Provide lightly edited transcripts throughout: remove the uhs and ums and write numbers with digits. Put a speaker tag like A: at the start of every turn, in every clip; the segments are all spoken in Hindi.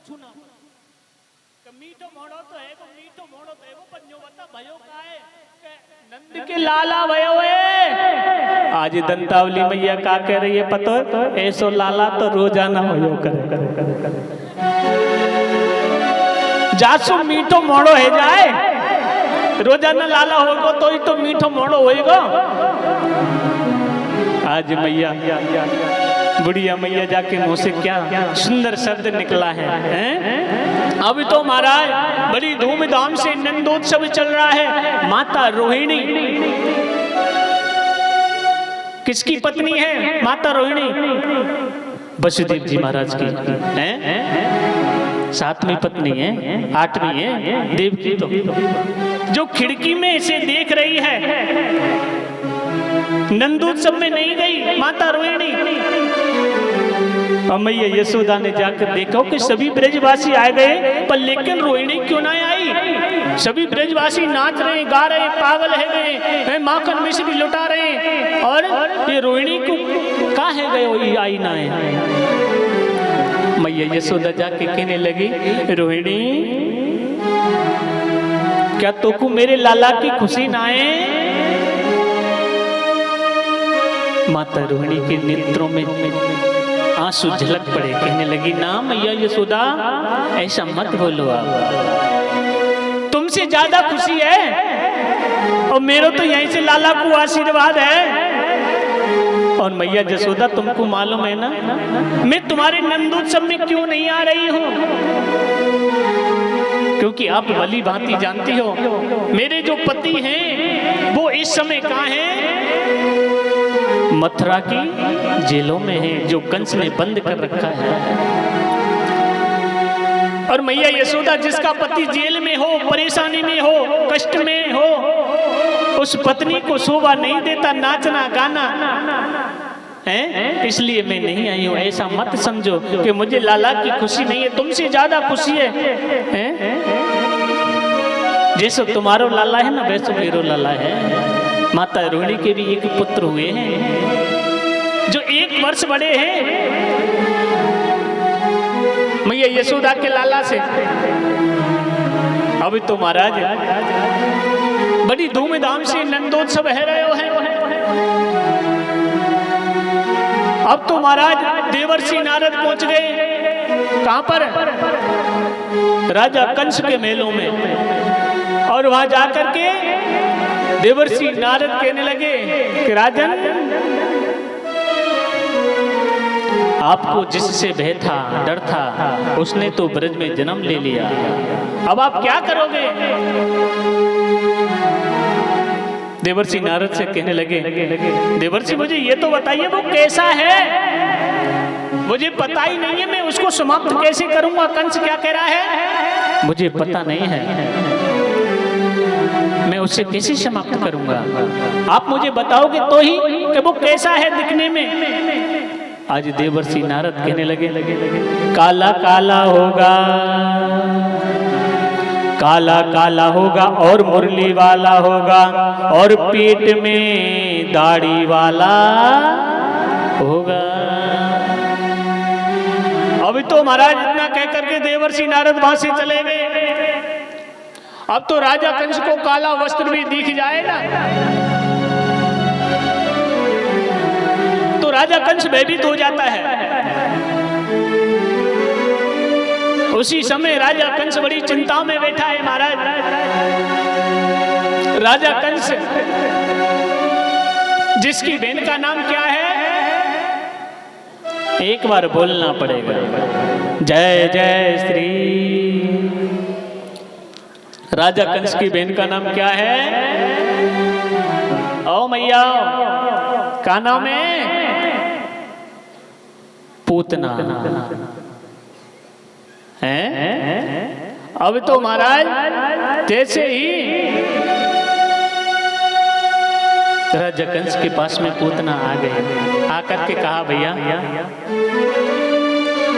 A: पूछू ना मीठो मोड़ो तो है मीठो मोड़ो तो है पर जो बता भयो का है नंद के लाला भयो है। आज दंतावली मैया का कह रही है पतो ऐसो लाला तो रोजाना भयो करे जासु मीठो मोड़ो है जाए रोजाना लाला होगा तो ही तो मीठो मोड़ो होएगा। आज मैया बुढ़िया मैया जाके मुंह से क्या सुंदर शब्द निकला है। अभी तो महाराज बड़ी धूमधाम से नंदोत्सव चल रहा है। माता रोहिणी किसकी पत्नी है? माता रोहिणी वसुदेव जी महाराज की है, सातवीं पत्नी है, आठवीं है देव की। तो जो खिड़की में इसे देख रही है नंदोत्सव में नहीं गई माता रोहिणी। मैया यशोदा ने जाकर देखा कि सभी ब्रजवासी आ गए पर लेकिन रोहिणी क्यों ना आई। सभी ब्रजवासी नाच रहे गा रहे पागल है गए माखन मिश्री लुटा रहे और ये रोहिणी को कहाँ है गए आई ना है। मैया यशोदा जाके कहने लगी रोहिणी क्या तोको मेरे लाला की खुशी ना है। माता रोहिणी के नेत्रों में आंसू झलक पड़े, कहने लगी ना मैया यशोदा ऐसा मत बोलो, आप तुमसे ज्यादा खुशी है और मेरा तो यहीं से लाला को आशीर्वाद है। और मैया यशोदा तुमको मालूम है ना मैं तुम्हारे नंदोत्सव में क्यों नहीं आ रही हूँ, क्योंकि आप भली भांति जानती हो मेरे जो पति हैं वो इस समय कहाँ हैं? मथुरा की जेलों में है जो कंस ने बंद कर रखा है। और मैया यशोदा जिसका पति जेल में हो, परेशानी में हो, कष्ट में हो, उस पत्नी को शोभा नहीं देता नाचना गाना है, इसलिए मैं नहीं आई हूँ। ऐसा मत समझो कि मुझे लाला की खुशी नहीं है, तुमसे ज्यादा खुशी है? जैसे तुम्हारो लाला है ना वैसे मेरो लाला है। माता रोहिणी के भी एक पुत्र हुए हैं जो 1 वर्ष बड़े हैं मैया यशोदा के लाला से। अभी तो महाराज बड़ी धूमधाम से नंदोत्सव है रहे हैं। अब तो महाराज देवर्षि नारद पहुंच गए कहां पर? राजा कंस के मेलों में। और वहां जाकर के देवर्षि नारद कहने लगे कि राजन आपको जिससे भय था डर था उसने तो ब्रज में जन्म ले लिया, अब आप क्या करोगे? देवर्षि नारद से कहने लगे देवर्षि मुझे ये तो बताइए वो कैसा है, मुझे पता ही नहीं है, मैं उसको समाप्त कैसे करूंगा? कंस क्या कह रहा है मुझे पता नहीं है, मैं उसे कैसे समाप्त करूंगा? आप मुझे बताओगे तो ही कि वो कैसा है दिखने में। आज देवर्षि नारद कहने लगे काला काला होगा, काला काला होगा और मुरली वाला होगा और पेट में दाढ़ी वाला होगा। अभी तो महाराज इतना कह करके देवर्षि नारद वहां से चले गए। अब तो राजा कंस को काला वस्त्र भी दिख जाएगा तो राजा कंस भयभीत हो जाता है। उसी समय राजा कंस बड़ी चिंता में बैठा है। महाराज राजा कंस जिसकी बहन का नाम क्या है? एक बार बोलना पड़ेगा, जय जय श्री। राजा कंस की बहन का नाम क्या है? ओ मैया का नाम है? पूतना है। अब तो महाराज जैसे ही राजा कंस के पास में पूतना आ गए, आकर के कहा भैया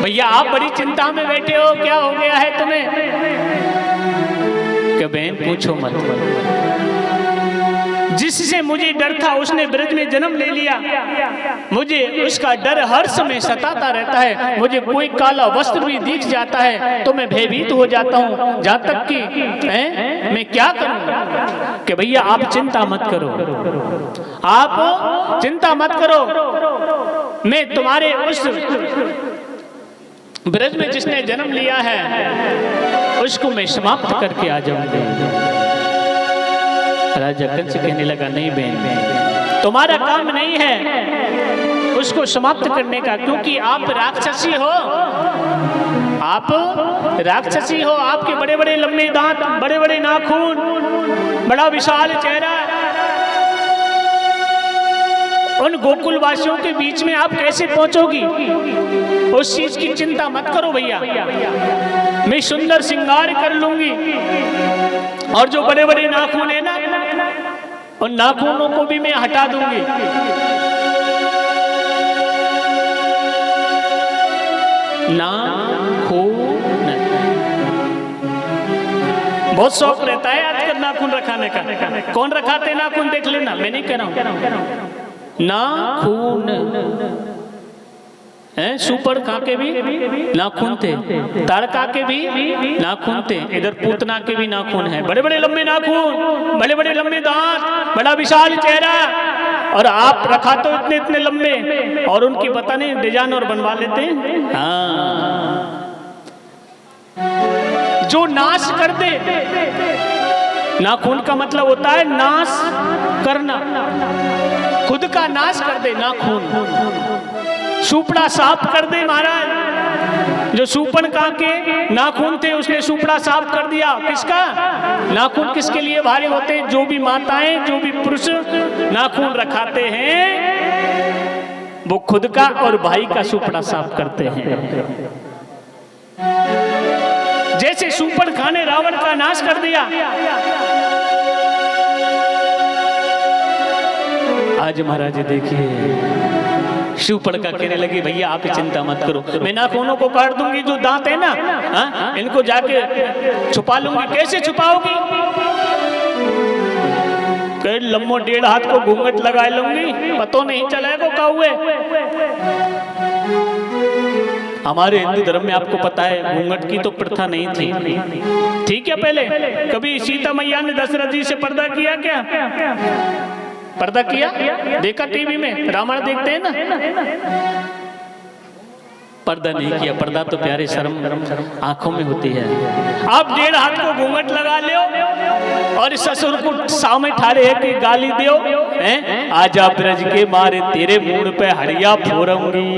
A: भैया आप बड़ी चिंता में बैठे हो, क्या हो गया है तुम्हें? कि बहन पूछो मत, जिससे मुझे डर था उसने ब्रज में जन्म ले लिया। मुझे उसका डर हर समय सताता रहता है। मुझे कोई काला वस्त्र भी दिख जाता है तो मैं भयभीत हो जाता हूँ, जहाँ तक कि मैं क्या करूँ कि भैया आप चिंता मत करो, आप चिंता मत करो, मैं तुम्हारे उस ब्रज में जिसने जन्म लिया है उसको मैं समाप्त करके आ जाऊंगा। राजा कंस कहने लगा, नहीं बहन, तुम्हारा काम नहीं है उसको समाप्त करने का, क्योंकि आप राक्षसी हो, आप राक्षसी हो, आपके बड़े बड़े लंबे दांत, बड़े बड़े नाखून, बड़ा विशाल चेहरा, उन गोकुल वासियों के बीच में आप कैसे पहुंचोगी? उस चीज की चिंता मत करो भैया, मैं सुंदर श्रृंगार कर लूंगी, और जो बड़े बड़े नाखून है ना, उन नाखूनों को भी मैं हटा दूंगी। नाखून बहुत शौक रहता है आजकल नाखून रखाने का। कौन रखाते नाखून देख लेना, मैं नहीं कह रहा हूं। नाखून सुपर के भी नाखून थे, ताड़का के भी नाखून थे, इधर पूतना के भी नाखून है, बड़े बड़े लंबे नाखून, बड़े बड़े लंबे दांत, बड़ा विशाल चेहरा, और आप रखा तो इतने इतने लंबे, और उनकी पता नहीं डिजाइन और बनवा लेते हैं। हाँ, जो नाश कर दे, नाखून का मतलब होता है नाश करना, खुद का नाश कर दे नाखून, सुपड़ा साफ कर दे महाराज। जो सूपनका के नाखून थे उसने सुपड़ा साफ कर दिया। किसका नाखून किसके लिए भारी होते हैं? जो भी माताएं, जो भी पुरुष नाखून रखाते हैं वो खुद का और भाई का सुपड़ा साफ करते हैं। जैसे सूपनखा ने रावण का नाश कर दिया, आज महाराज देखिए शूर्पणखा कहने लगी, भैया आप चिंता मत करो, मैं नाखूनों को काट दूंगी, जो दांत है ना, इनको जाके छुपा लूंगी। कैसे छुपाओगी? लम्बो 1.5 हाथ को घूंघट लगा लूंगी, पतो नहीं चलेगा कौवे। हमारे हिंदू धर्म में आपको पता है घूंघट की तो प्रथा नहीं थी, ठीक है? पहले कभी सीता मैया ने दशरथ जी से पर्दा किया क्या? पर्दा किया? देखा टीवी में, रामायण देखते हैं ना? पर्दा नहीं किया। पर्दा तो प्यारे शर्म आंखों में होती है। आप 1.5 हाथ को घूंघट लगा लो और ससुर को सामने ठाड़े है कि गाली दियो, आजा ब्रज के मारे तेरे मुंह पे हड़िया फोड़ूंगी।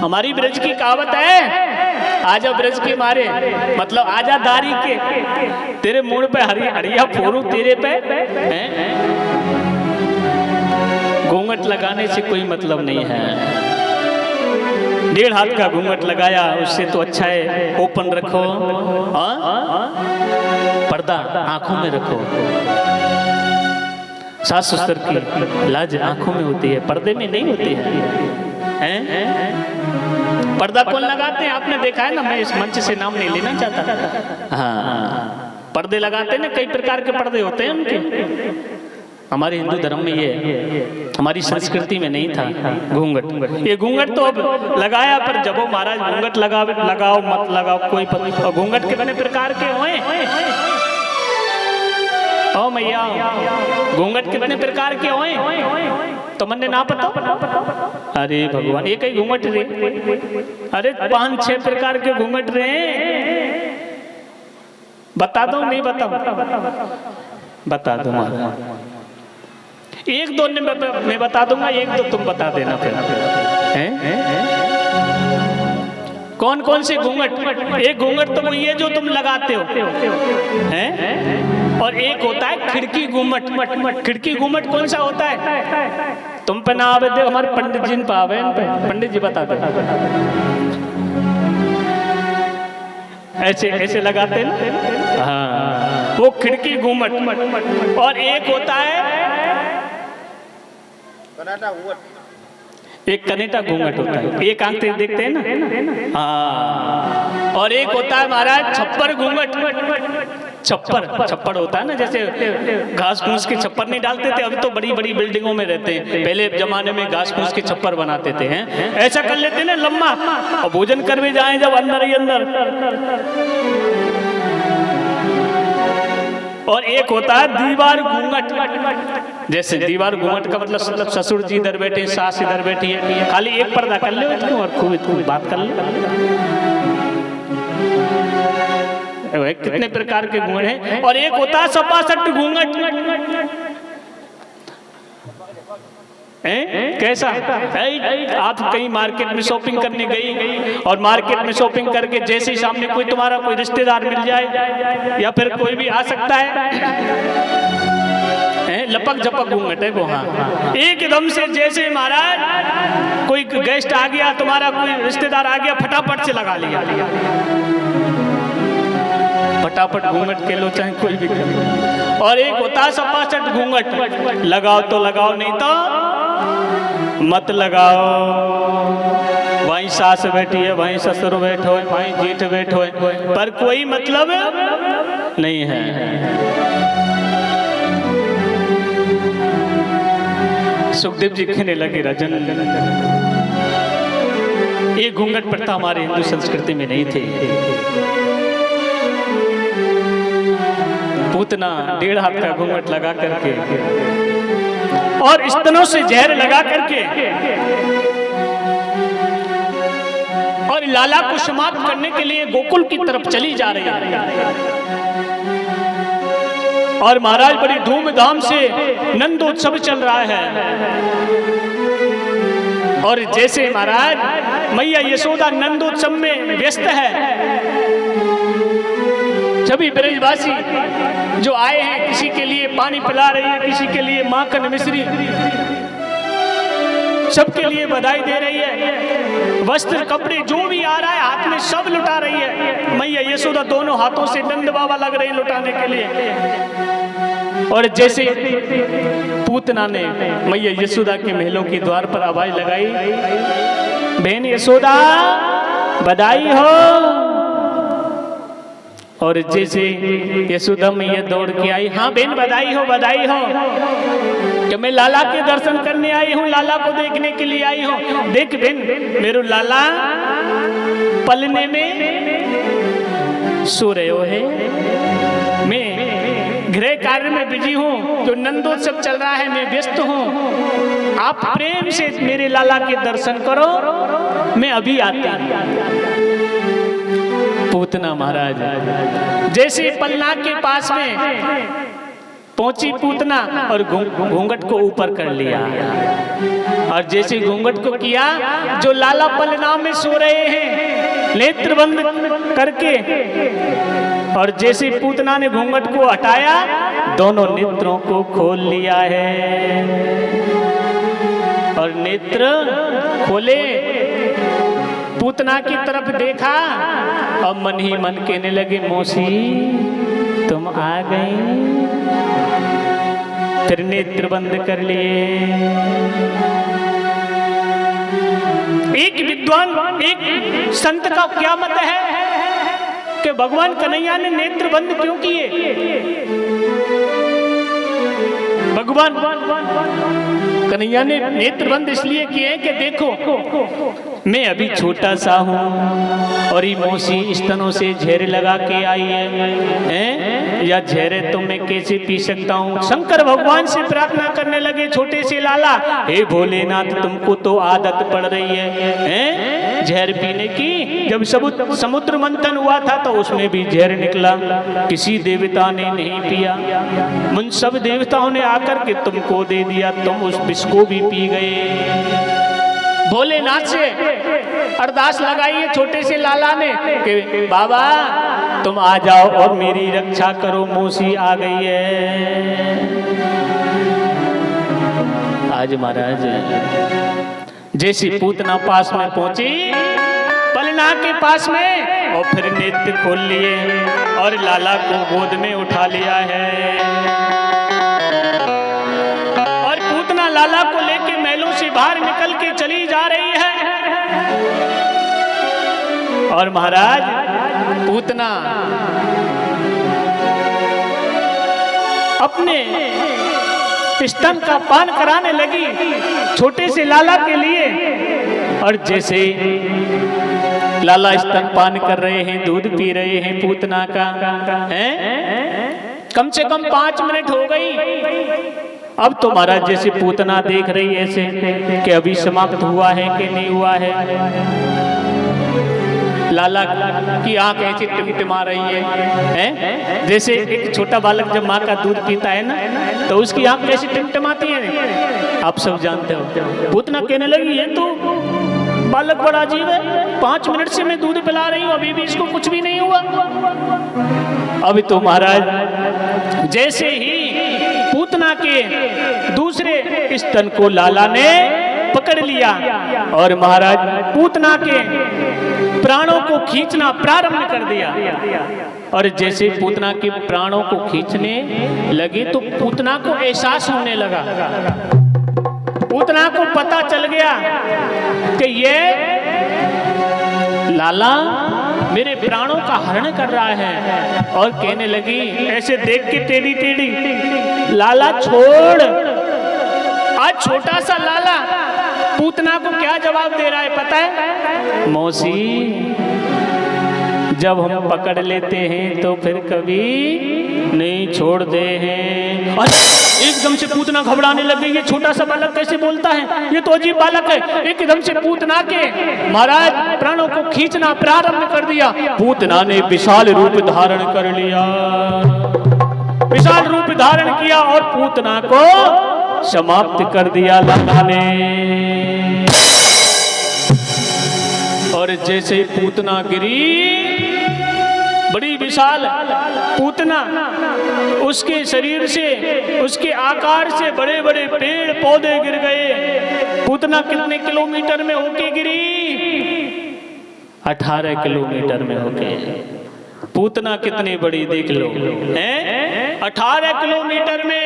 A: हमारी ब्रज की कहावत है, आजा ब्रज के मारे, मतलब आजा दारी के, तेरे मुंह पे हड़िया फोड़ू तेरे पे। घूंघट लगाने से कोई मतलब नहीं है। 1.5 हाथ का घूंघट लगाया, उससे तो अच्छा है ओपन रखो, पर्दा आंखों में रखो। सास ससुर की लाज आंखों में होती है, पर्दे में नहीं होती है। पर्दा कौन लगाते हैं? आपने देखा है ना, मैं इस मंच से नाम नहीं लेना चाहता। हाँ, पर्दे लगाते हैं ना, कई प्रकार के पर्दे होते हैं उनके। हमारे हिंदू धर्म में ये, हमारी संस्कृति में नहीं था घूंघट। ये घूंघट तो अब लगाया, पर जब वो महाराज घूंघट लगाओ मत लगाओ कोई पता। और घूंघट कितने प्रकार के हुए ओ मैया, घूंघट कितने प्रकार के हुए तो मैंने ना पता? अरे भगवान, एक ही घूंघट रे, अरे 5-6 प्रकार के घूंघट रे। बता दो? नहीं बता दो महाराज। 1-2 मैं बता दूंगा, 1-2 तुम बता देना फिर। कौन कौन से घूंघट? एक घूंघट तो वो ये जो तुम लगाते हो हैं, और एक होता है खिड़की घूंघट। खिड़की घूंघट कौन सा होता है? तुम पे ना आवे दे, हमारे पंडित जी पे आवे, पंडित जी बता दे। ऐसे ऐसे लगाते हैं ना, हाँ, वो खिड़की घूंघट। और एक होता है एक कनेटा घूंघट होता है, एक आंख देखते हैं ना, हाँ। और एक होता है महाराज छप्पर घूंघट। छप्पर होता है ना, जैसे घास फूस के छप्पर नहीं डालते थे, अब तो बड़ी बड़ी बिल्डिंगों में रहते हैं, पहले जमाने में घास फूस के छप्पर बनाते थे हैं, ऐसा कर लेते ना लम्बा, और भोजन कर भी जाए जब अंदर ही अंदर। और एक होता है दीवार घूंघट, जैसे दीवार घूंघट का मतलब ससुर जी इधर बैठे, सास इधर बैठी है, खाली एक पर्दा कर ले और खूब बात कर ले। कितने प्रकार के घूंघट हैं। और एक होता है सपासट घूंघट, कैसा? आप कहीं मार्केट में शॉपिंग करने गई और मार्केट में शॉपिंग करके जैसे ही सामने कोई तुम्हारा कोई रिश्तेदार मिल जाए या फिर कोई भी आ सकता है, लपक झपक घूंघट है वो। हाँ, एकदम से जैसे महाराज कोई गेस्ट आ गया, तुम्हारा कोई रिश्तेदार आ गया, फटाफट से लगा लिया, फटाफट घूंघट के लो चाहे कोई भी करे। और एक होता सपासट घूंघट, लगाओ तो लगाओ, नहीं तो मत लगाओ। वहीं सास बैठी है, वहीं ससुर बैठो है, वहीं जेठ बैठो है, पर कोई मतलब नहीं है। सुखदेव जी कहने लगे राजन, ये घूंघट प्रथा हमारे हिंदू संस्कृति में नहीं थी। पूतना 1.5 हाथ का घूंघट लगा करके और स्तनों से जहर लगा करके और लाला को समाप्त करने के लिए गोकुल की तरफ चली जा रही है। और महाराज बड़ी धूमधाम से नंदोत्सव चल रहा है। और जैसे महाराज मैया यशोदा नंदोत्सव में व्यस्त है, सभी ब्रजवासी जो आए हैं, किसी के लिए पानी पिला रही है, किसी के लिए माखन मिश्री, सबके लिए बधाई दे रही है। वस्त्र कपड़े जो भी आ रहा है हाथ में सब लुटा रही है। मैया यशोदा दोनों हाथों से नंद बाबा लग रहे हैं लुटाने के लिए। और जैसे पूतना ने मैया यशोदा के महलों के द्वार पर आवाज लगाई, बहन यशोदा बधाई हो। और जैसे यशोदा मैया दौड़ के आई, हाँ बहन बधाई हो, बधाई हो, कि मैं लाला के दर्शन करने आई हूँ, लाला को देखने के लिए आई हूँ। देख बहन, मेरे लाला पलने में सो रहे हो है, मैं गृह कार्य में बिजी हूँ, जो नंदोत्सव चल रहा है मैं व्यस्त हूँ, आप प्रेम से मेरे लाला के दर्शन करो, मैं अभी आती हूँ। पूतना महाराज जैसे पलना के पास में पहुंची पूतना और घूंघट को ऊपर कर लिया। और जैसे घूंघट को किया, जो लाला पलना में सो रहे हैं नेत्र बंद करके, और जैसे पूतना ने घूंघट को हटाया, दोनों नेत्रों को खोल लिया है। और नेत्र खोले, पूतना की तरफ देखा और मन ही मन कहने लगे, मौसी तुम आ गई। फिर नेत्र बंद कर लिए। एक विद्वान, एक संत का क्या मत है कि भगवान कन्हैया ने नेत्र बंद क्यों किए? भगवान कन्हैया ने नेत्र बंद इसलिए किए कि देखो मैं अभी छोटा सा हूँ और ये मौसी स्तनों से झेरे लगा के आई है, या झेरे तो मैं कैसे पी सकता हूँ। शंकर भगवान से प्रार्थना करने लगे, छोटे से लाला, हे भोलेनाथ तुमको तो आदत पड़ रही है झेर पीने की। जब समुद्र मंथन हुआ था तो उसमें भी झेर निकला, किसी देवता ने नहीं पिया, उन सब देवताओं ने आकर के तुमको दे दिया, तुम उस विष को भी पी गए। भोलेनाथ से अरदास लगाई है छोटे से लाला ने कि बाबा तुम आ जाओ और मेरी रक्षा करो, मौसी आ गई है। आज महाराज जैसी पूतना पास में पहुंची, पलना के पास में, और फिर नेत्र खोल लिए और लाला को गोद में उठा लिया है। और पूतना लाला को लेके महलों से बाहर निकल के चली जा रही है। और महाराज पूतना अपने स्तन का पान कराने लगी छोटे से लाला के लिए। और जैसे लाला स्तन पान कर रहे हैं, दूध पी रहे हैं पूतना का, हैं? कम से कम 5 मिनट हो गई। अब तो महाराज जैसे पूतना देख रही है ऐसे कि अभी समाप्त हुआ है कि नहीं हुआ है। लाला की आंख ऐसी टिमटिमा रही है, जैसे एक छोटा बालक जब माँ का दूध पीता है ना, तो उसकी आंख कैसी टिमटिमाती है, आप सब जानते हो। पूतना कहने लगी है तो बालक बड़ा अजीब है, 5 मिनट से मैं दूध पिला रही हूँ, अभी भी इसको कुछ भी नहीं हुआ। अभी तो महाराज जैसे ही पूतना के दूसरे स्तन को लाला ने पकड़ लिया और महाराज पूतना के प्राणों को खींचना प्रारंभ कर दिया। और जैसे पूतना के प्राणों को खींचने लगे तो पूतना को एहसास होने लगा, पूतना को पता चल गया कि ये लाला मेरे प्राणों का हरण कर रहा है। और कहने लगी ऐसे देख के टेढ़ी टेढ़ी, लाला छोड़। आज छोटा सा लाला पूतना को क्या जवाब दे रहा है पता है? मौसी, जब हम पकड़ लेते हैं तो फिर कभी नहीं छोड़ते हैं। और एकदम से पूतना घबराने लग गई, ये छोटा सा बालक कैसे बोलता है, ये तो अजीब बालक है। एकदम से पूतना के महाराज प्राणों को खींचना प्रारंभ कर दिया। पूतना ने विशाल रूप धारण कर लिया, विशाल रूप धारण किया और पूतना को समाप्त कर दिया लाला ने। और जैसे पूतना गिरी, बड़ी विशाल पूतना, उसके शरीर से, उसके आकार से बड़े बड़े पेड़ पौधे गिर गए। पूतना कितने किलोमीटर में होके गिरी? 18 किलोमीटर में होके। पूतना कितनी बड़ी देख लो, हैं? 18 किलोमीटर में।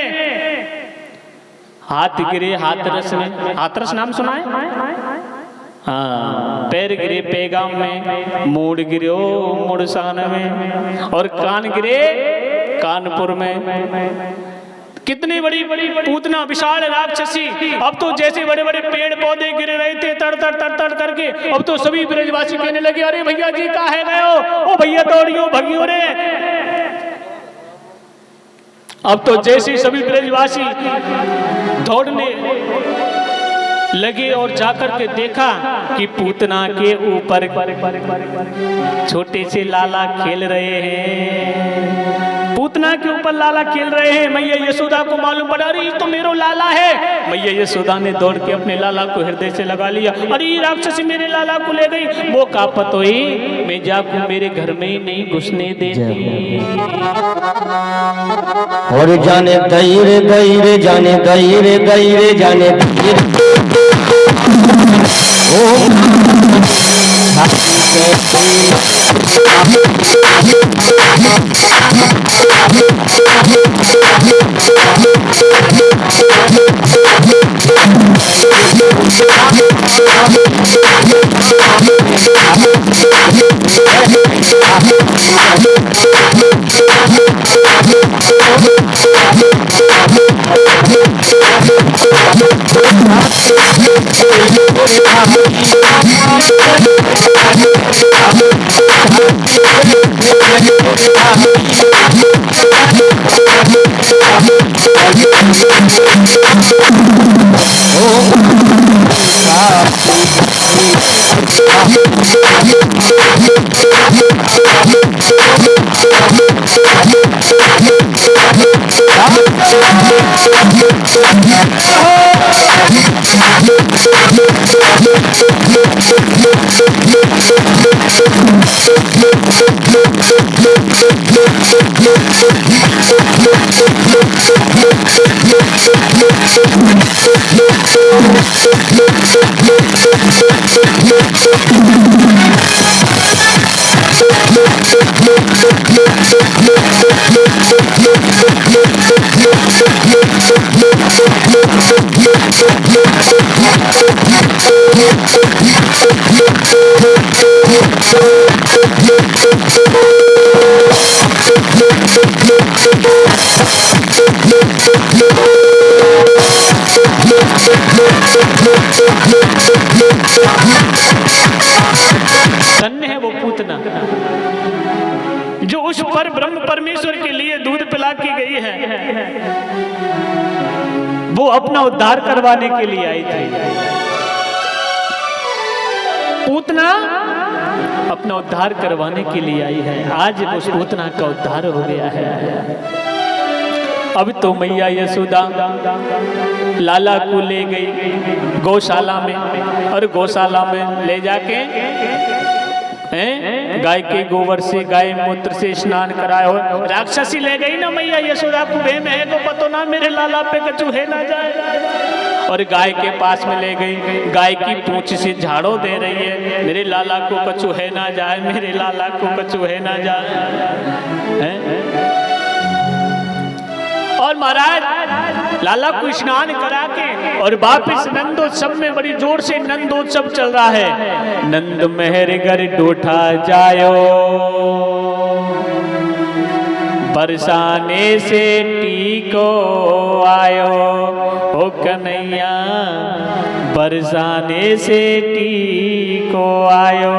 A: हाथ गिरे हाथरस में, हाथरस नाम सुना है? हाँ, पैर गिरे पैगाम में, मूड गिरे मुड़सान में, और कान गिरे कानपुर में। कितनी बड़ी बड़ी पूतना विशाल राक्षसी। अब तो जैसे बड़े बड़े पेड़ पौधे गिर रहे थे तड़ तड़ तड़ तड़ करके, अब तो सभी ब्रजवासी कहने लगे अरे भैया जी कहाँ है गए हो, ओ भैया दौड़ियो भगियो रे। अब तो जैसे सभी ब्रजवासी दौड़ने लगे और जाकर के देखा कि पूतना के ऊपर छोटे से लाला खेल रहे हैं। पूतना के ऊपर लाला खेल रहे हैं। मैया यशोदा को मालूम पड़ा, अरे तो मेरो लाला है। मैया यशोदा ने दौड़ के अपने लाला को हृदय से लगा लिया। अरे राक्षसी मेरे लाला को ले गई। वो का पतोई मैं जाकर मेरे घर में ही नहीं घुसने देती।
B: और जाने दईरे दईरे, जाने दईरे दईरे, जाने दईरे
A: की गई है, वो अपना उद्धार करवाने के लिए आई थी। पूतना अपना उद्धार करवाने के लिए आई है। आज उस पूतना का उद्धार हो गया है। अब तो मैया यशोदा लाला को ले गई गौशाला में, और गौशाला में ले जाके गाय के गोबर से, गाय मूत्र से स्नान कराया हो। राक्षसी ले गई ना मैया यशोदा को, भे में है तो पतो ना मेरे लाला पे कछु है ना जाए, और गाय के पास में ले गई। गाय की पूंछ से झाड़ो दे रही है, मेरे लाला को कछु है ना जाए, मेरे लाला को कछु है ना जाए। और महाराज लाला को स्नान करा के और वापिस नंदोत्सव में बड़ी जोर से नंदोत्सव चल रहा है। नंद मेहर घर डोठा जायो, बरसाने से टीको आयो, ओ कन्हैया बरसाने से टीको आयो।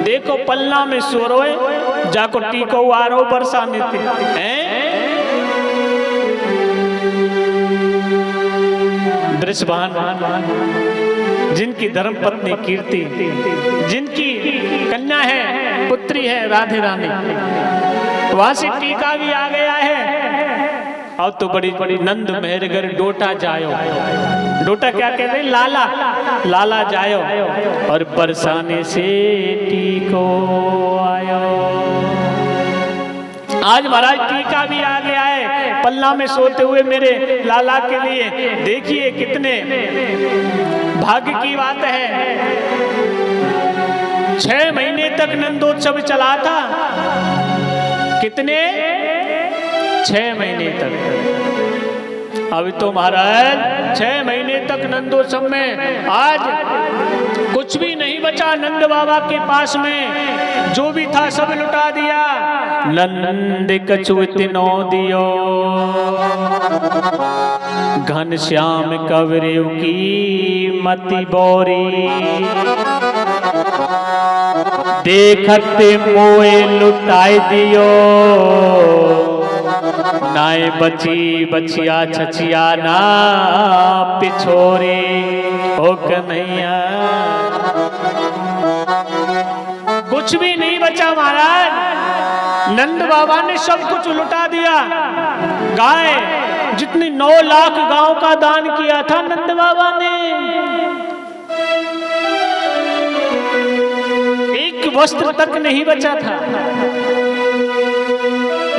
A: देखो पलना में सोरोए जाको टीको आरो बरसाने थे। वृषभान जिनकी धर्म पत्नी कीर्ति, जिनकी कन्या है, पुत्री है राधे रानी, वहां से टीका भी आ गया है। और तो बड़ी बड़ी नंद मेहरगर डोटा जायो, डोटा क्या कहते हैं, लाला, लाला जायो, और बरसाने से टीको आयो। आज महाराज टीका भी आ गया है पलना में सोते हुए मेरे लाला के लिए। देखिए कितने भाग्य की बात है। 6 महीने तक नंदोत्सव चला था। कितने? 6 महीने तक। अभी तो महाराज 6 महीने तक नंदोत्सव में आज कुछ भी नहीं बचा नंद बाबा के पास में। जो भी था सब लुटा दिया। नंद कछु तिनो दियो, घनश्याम कवरेव की मति बोरी, देखते मोए लुटाई दियो, नाय बची बचिया छचिया ना पिछोरे, ओ कन्हैया कुछ भी नहीं बचा महाराज। नंद बाबा ने सब कुछ लुटा दिया। गाय जितनी 9 लाख गांव का दान किया था नंद बाबा ने, एक वस्त्र तक नहीं बचा था।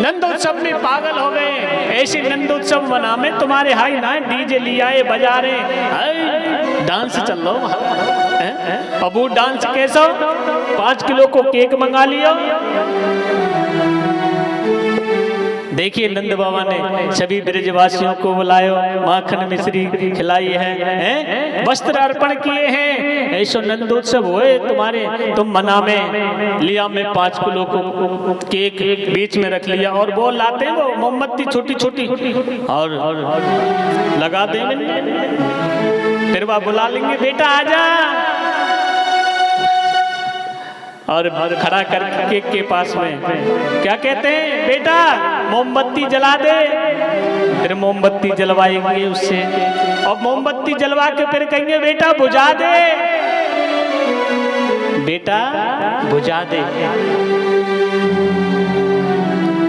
A: नंदोत्सव में पागल हो गए। ऐसे नंदोत्सव मना में तुम्हारे हाई ना डीजे लिया है, बजा रहे, डांस चल रहा। अब वो डांस कैसा? 5 किलो को केक मंगा लिया। देखिए नंद बाबा ने सभी ब्रजवासियों को बुलायो, माखन मिश्री खिलाई है, वस्त्र अर्पण किए हैं। ऐसा नंदोत्सव हुए तुम्हारे, तुम मना में लिया में 5 किलो को केक बीच में रख लिया, और वो लाते हैं वो मोमबत्ती छोटी छोटी और लगा देंगे। फिर वह बुला लेंगे, बेटा आजा, और खड़ा कर केक के पास में क्या कहते हैं, बेटा मोमबत्ती जला दे। फिर मोमबत्ती जलवाएंगे उससे, और मोमबत्ती जलवा के फिर कहेंगे बेटा बुझा दे, बेटा बुझा दे।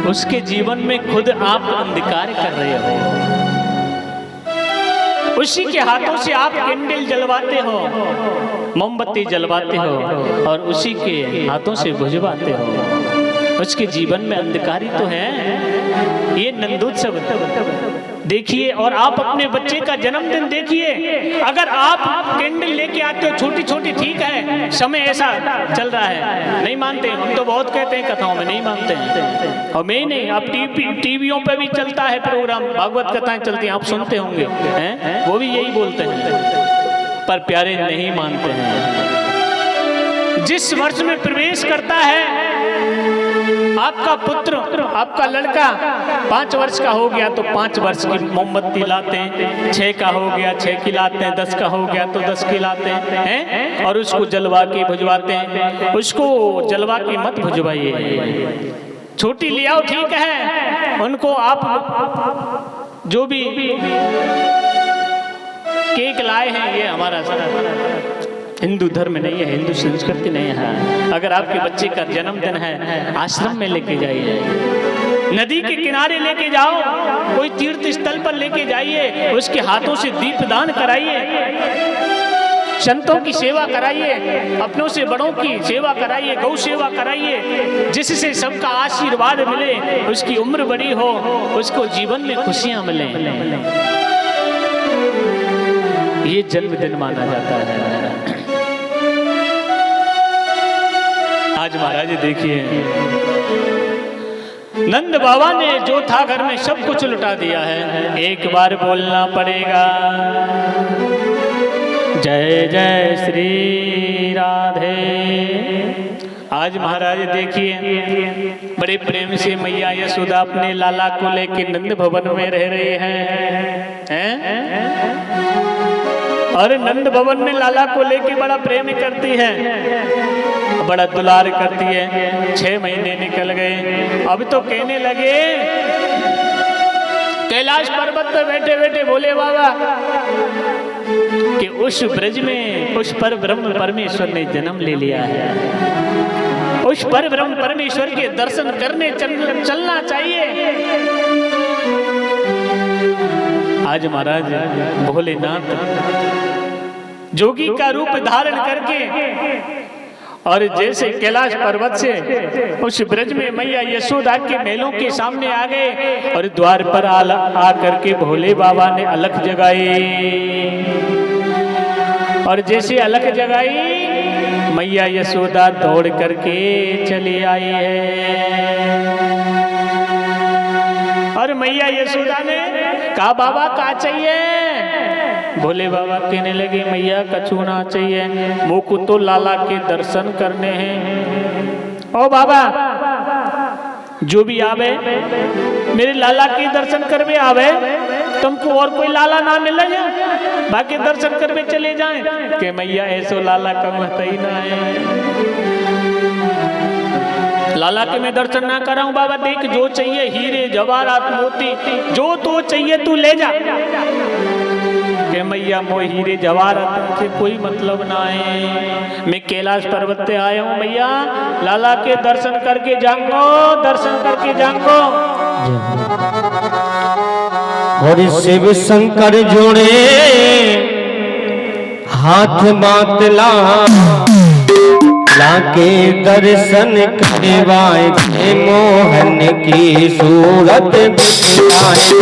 A: उसके जीवन में खुद आप अंधकार कर रहे हो। उसी के हाथों से आप कैंडल जलवाते हो, मोमबत्ती जलवाते हो, और उसी के हाथों से बुझवाते हो। उसके जीवन में अंधकारी तो है। ये नंदोत्सव देखिए, और आप अपने बच्चे का जन्मदिन देखिए। अगर आप कैंडल लेके आते हो छोटी छोटी, ठीक है, समय ऐसा चल रहा है, नहीं मानते। हम तो बहुत कहते हैं कथाओं में, नहीं मानते हैं। और मैं नहीं, आप टीवियों पे भी चलता है प्रोग्राम, भागवत कथाएं चलती हैं, आप सुनते होंगे, वो भी यही बोलते हैं, पर प्यारे नहीं मानते हैं। जिस वर्ष में प्रवेश करता है आपका पुत्र, आपका लड़का 5 वर्ष का हो गया तो 5 वर्ष की मोमबत्ती लाते हैं, 6 का हो गया 6 की लाते हैं, 10 का हो गया तो 10 की लाते हैं, और उसको जलवा के भुजवाते हैं। उसको जलवा के मत भुजवाइए। छोटी ले आओ ठीक है, उनको आप जो भी केक लाए हैं, ये हमारा हिंदू धर्म नहीं है, हिंदू संस्कृति नहीं है। अगर आपके बच्चे का जन्मदिन है, आश्रम में लेके जाइए, नदी के किनारे लेके जाओ, कोई तीर्थ स्थल पर लेके जाइए, उसके हाथों से दीपदान कराइए, संतों की सेवा कराइए, अपनों से बड़ों की सेवा कराइए, गौ सेवा कराइए, जिससे सबका आशीर्वाद मिले, उसकी उम्र बड़ी हो, उसको जीवन में खुशियां मिले। ये जन्मदिन माना जाता है। आज महाराज देखिए, नंद बाबा ने जो था घर में सब कुछ लुटा दिया है। एक बार बोलना पड़ेगा, जय जय श्री राधे। आज महाराज देखिए, बड़े प्रेम से मैया यशोदा अपने लाला को लेके नंद भवन में रह रहे हैं? और नंद भवन में लाला को लेके बड़ा प्रेम करती है, बड़ा दुलार करती है। 6 महीने निकल गए, अब तो कहने लगे, कैलाश पर्वत पर बैठे बैठे बोले बाबा कि उस ब्रज में उस पर ब्रह्म परमेश्वर ने जन्म ले लिया है, उस पर ब्रह्म परमेश्वर के दर्शन करने चलना चाहिए। आज महाराज भोलेनाथ जोगी का रूप धारण करके और जैसे कैलाश पर्वत से उस ब्रज में मैया यशोदा के महलों के सामने आ गए और द्वार पर आ करके भोले बाबा ने अलख जगाई। और जैसे अलख जगाई, मैया यशोदा दौड़ करके चली आई है। और मैया यशोदा ने कहा, बाबा क्या चाहिए? भोले बाबा कहने लगे, मैया कछु ना चाहिए, मुझको तो लाला के दर्शन करने हैं। ओ बाबा, जो भी आवे मेरे लाला के दर्शन करवे आवे, तुमको और कोई लाला ना मिले, बाकी दर्शन करवे चले जाएं। कि मैया ऐसो लाला कम ही ना है, लाला के मैं दर्शन ना कराऊं। बाबा देख, जो चाहिए हीरे जवाहरात मोती, जो तो चाहिए तू ले जा। कि मैया मो हीरे जवाहरात से कोई मतलब ना है, मैं कैलाश पर्वत पे आया हूँ मैया, लाला के दर्शन करके जाऊंगा, दर्शन करके जाऊंगा।
B: और शिव शंकर जोड़े हाथ बातला लाके दर्शन करवाए, मोहन की सूरत दिखलाए।